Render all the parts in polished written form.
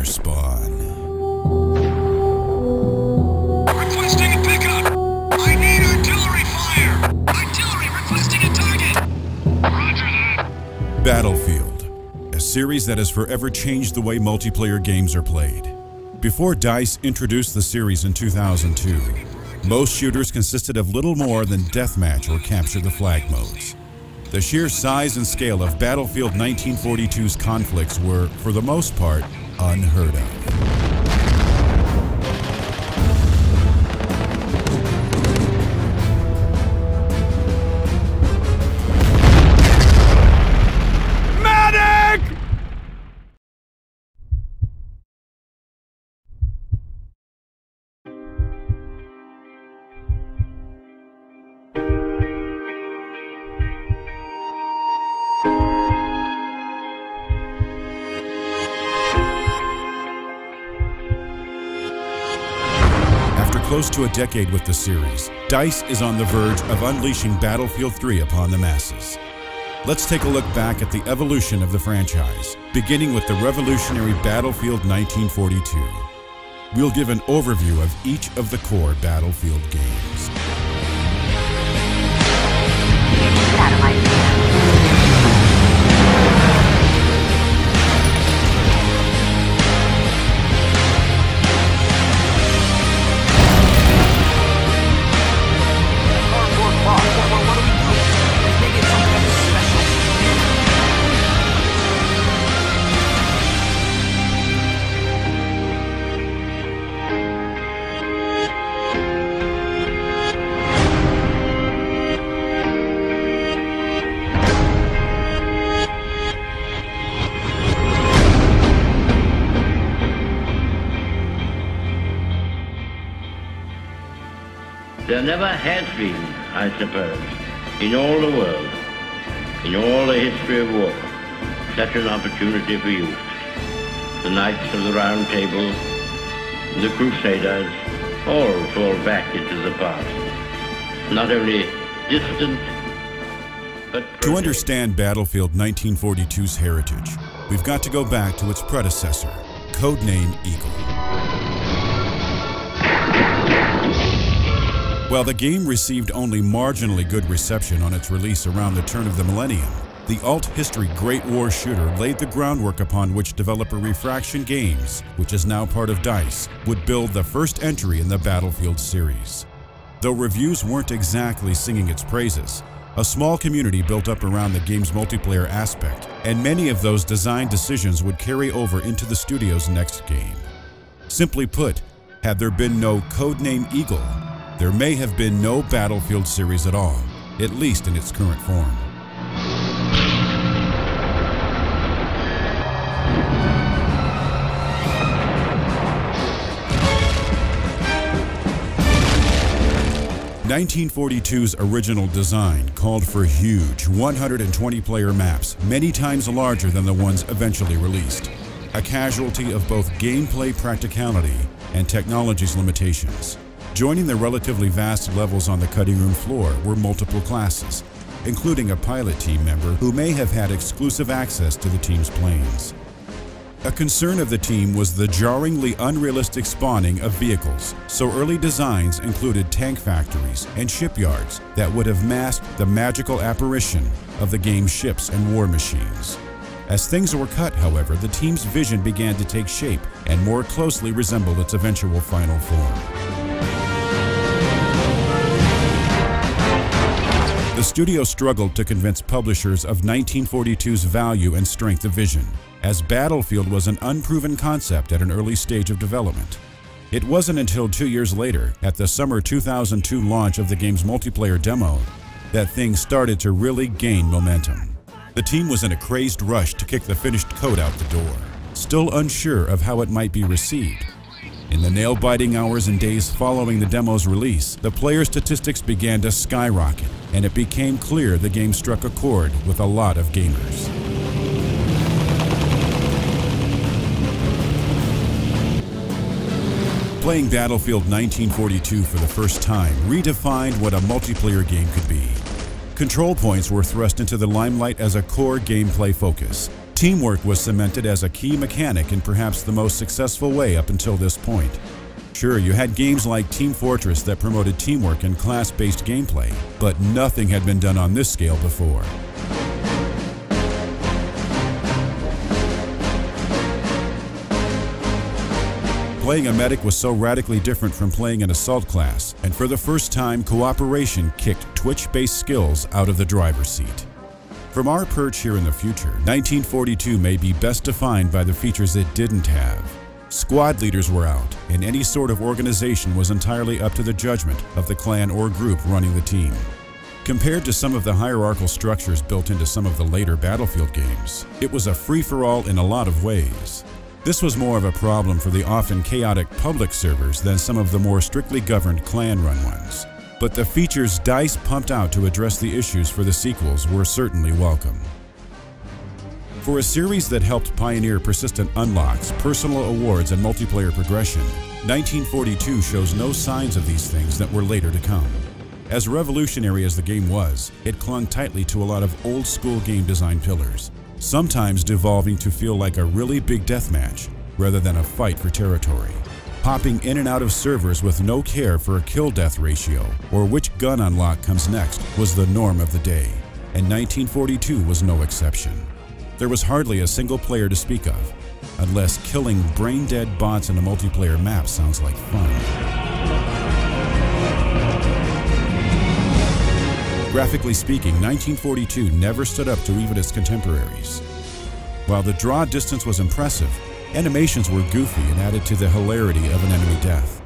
shooter spawn. Requesting a pickup! I need artillery fire! Artillery requesting a target! Roger that! Battlefield, a series that has forever changed the way multiplayer games are played. Before DICE introduced the series in 2002, most shooters consisted of little more than deathmatch or capture the flag modes. The sheer size and scale of Battlefield 1942's conflicts were, for the most part, unheard of. Close to a decade with the series, DICE is on the verge of unleashing Battlefield 3 upon the masses. Let's take a look back at the evolution of the franchise, beginning with the revolutionary Battlefield 1942. We'll give an overview of each of the core Battlefield games. There never has been, I suppose, in all the world, in all the history of war, such an opportunity for youth. The Knights of the Round Table, the Crusaders, all fall back into the past. Not only distant, but present. To understand Battlefield 1942's heritage, we've got to go back to its predecessor, codename Eagle. While the game received only marginally good reception on its release around the turn of the millennium, the alt-history Great War shooter laid the groundwork upon which developer Refraction Games, which is now part of DICE, would build the first entry in the Battlefield series. Though reviews weren't exactly singing its praises, a small community built up around the game's multiplayer aspect, and many of those design decisions would carry over into the studio's next game. Simply put, had there been no codename Eagle, there may have been no Battlefield series at all, at least in its current form. (1942's original design called for huge 120-player maps, many times larger than the ones eventually released, a casualty of both gameplay practicality and technology's limitations. Joining the relatively vast levels on the cutting room floor were multiple classes, including a pilot team member who may have had exclusive access to the team's planes. A concern of the team was the jarringly unrealistic spawning of vehicles, so early designs included tank factories and shipyards that would have masked the magical apparition of the game's ships and war machines. As things were cut, however, the team's vision began to take shape and more closely resemble its eventual final form. The studio struggled to convince publishers of 1942's value and strength of vision, as Battlefield was an unproven concept at an early stage of development. It wasn't until 2 years later, at the summer 2002 launch of the game's multiplayer demo, that things started to really gain momentum. The team was in a crazed rush to kick the finished code out the door, still unsure of how it might be received. In the nail-biting hours and days following the demo's release, the player statistics began to skyrocket, and it became clear the game struck a chord with a lot of gamers. Playing Battlefield 1942 for the first time redefined what a multiplayer game could be. Control points were thrust into the limelight as a core gameplay focus, Teamwork was cemented as a key mechanic in perhaps the most successful way up until this point. Sure, you had games like Team Fortress that promoted teamwork and class-based gameplay, but nothing had been done on this scale before. Playing a medic was so radically different from playing an assault class, and for the first time, cooperation kicked Twitch-based skills out of the driver's seat. From our perch here in the future, 1942 may be best defined by the features it didn't have. Squad leaders were out, and any sort of organization was entirely up to the judgment of the clan or group running the team. Compared to some of the hierarchical structures built into some of the later Battlefield games, it was a free-for-all in a lot of ways. This was more of a problem for the often chaotic public servers than some of the more strictly governed clan-run ones. But the features DICE pumped out to address the issues for the sequels were certainly welcome. For a series that helped pioneer persistent unlocks, personal awards, and multiplayer progression, 1942 shows no signs of these things that were later to come. As revolutionary as the game was, it clung tightly to a lot of old-school game design pillars, sometimes devolving to feel like a really big deathmatch rather than a fight for territory. Popping in and out of servers with no care for a kill-death ratio or which gun unlock comes next was the norm of the day, and 1942 was no exception. There was hardly a single player to speak of, unless killing brain-dead bots in a multiplayer map sounds like fun. Graphically speaking, 1942 never stood up to even its contemporaries. While the draw distance was impressive, animations were goofy and added to the hilarity of an enemy death.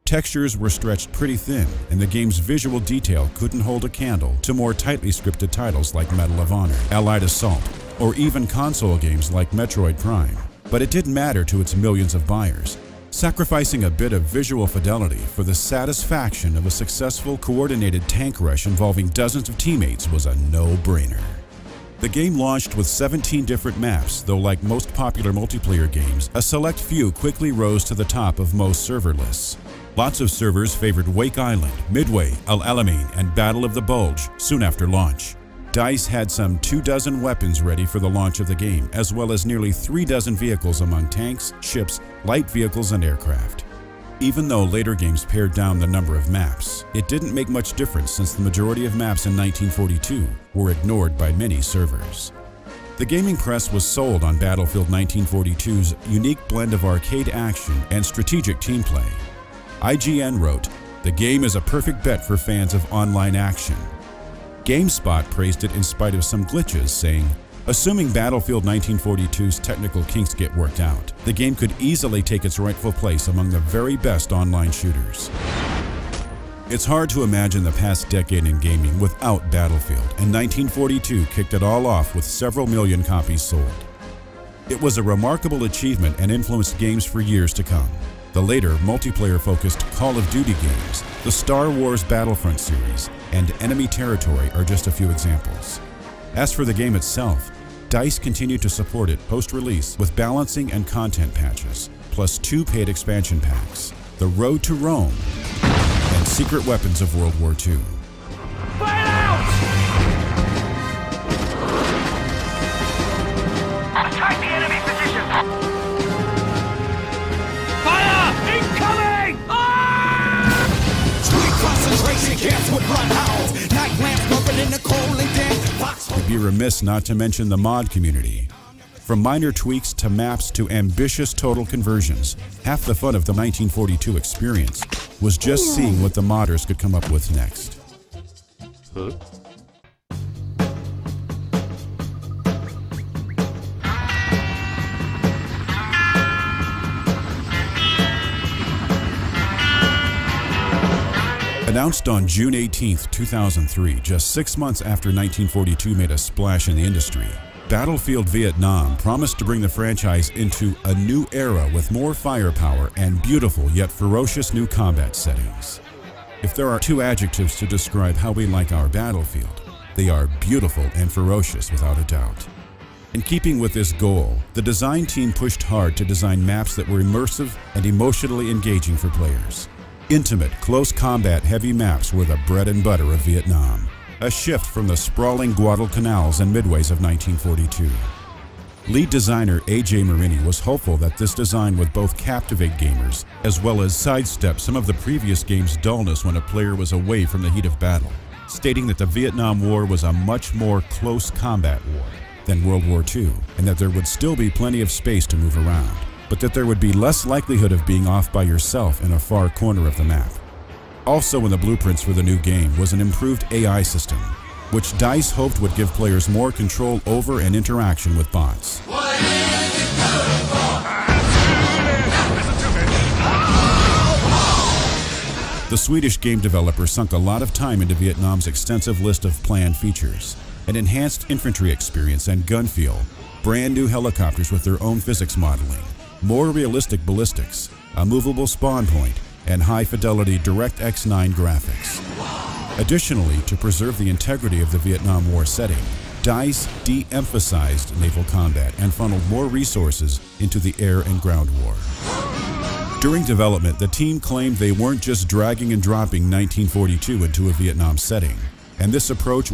Textures were stretched pretty thin, and the game's visual detail couldn't hold a candle to more tightly scripted titles like Medal of Honor, Allied Assault, or even console games like Metroid Prime. But it didn't matter to its millions of buyers, sacrificing a bit of visual fidelity for the satisfaction of a successful, coordinated tank rush involving dozens of teammates was a no-brainer. The game launched with 17 different maps, though like most popular multiplayer games, a select few quickly rose to the top of most server lists. Lots of servers favored Wake Island, Midway, Al Alamein, and Battle of the Bulge soon after launch. DICE had some 24 weapons ready for the launch of the game, as well as nearly 36 vehicles among tanks, ships, light vehicles, and aircraft. Even though later games pared down the number of maps, it didn't make much difference since the majority of maps in 1942 were ignored by many servers. The gaming press was sold on Battlefield 1942's unique blend of arcade action and strategic team play. IGN wrote, "The game is a perfect bet for fans of online action." GameSpot praised it in spite of some glitches, saying, "Assuming Battlefield 1942's technical kinks get worked out, the game could easily take its rightful place among the very best online shooters." It's hard to imagine the past decade in gaming without Battlefield, and 1942 kicked it all off with several million copies sold. It was a remarkable achievement and influenced games for years to come. The later, multiplayer-focused Call of Duty games, the Star Wars Battlefront series, and Enemy Territory are just a few examples. As for the game itself, DICE continued to support it post-release with balancing and content patches, plus 2 paid expansion packs, The Road to Rome, and Secret Weapons of World War II. Fire out! Attack the enemy position! Fire! Incoming! Ah! Street concentration camps with bloodhounds, night lamps bumping in the cold and damp. I'd be remiss not to mention the mod community. From minor tweaks to maps to ambitious total conversions, half the fun of the 1942 experience was just seeing what the modders could come up with next. Announced on June 18, 2003, just 6 months after 1942 made a splash in the industry, Battlefield Vietnam promised to bring the franchise into a new era with more firepower and beautiful yet ferocious new combat settings. If there are 2 adjectives to describe how we like our Battlefield, they are beautiful and ferocious without a doubt. In keeping with this goal, the design team pushed hard to design maps that were immersive and emotionally engaging for players. Intimate, close combat heavy maps were the bread and butter of Vietnam, a shift from the sprawling Guadalcanals and Midways of 1942. Lead designer A.J. Marini was hopeful that this design would both captivate gamers as well as sidestep some of the previous game's dullness when a player was away from the heat of battle, stating that the Vietnam War was a much more close combat war than World War II, and that there would still be plenty of space to move around, but that there would be less likelihood of being off by yourself in a far corner of the map. Also in the blueprints for the new game was an improved AI system, which DICE hoped would give players more control over and interaction with bots. The Swedish game developer sunk a lot of time into Vietnam's extensive list of planned features: an enhanced infantry experience and gun feel, brand new helicopters with their own physics modeling, more realistic ballistics, a movable spawn point, and high-fidelity DirectX 9 graphics. Additionally, to preserve the integrity of the Vietnam War setting, DICE de-emphasized naval combat and funneled more resources into the air and ground war. During development, the team claimed they weren't just dragging and dropping 1942 into a Vietnam setting, and this approach was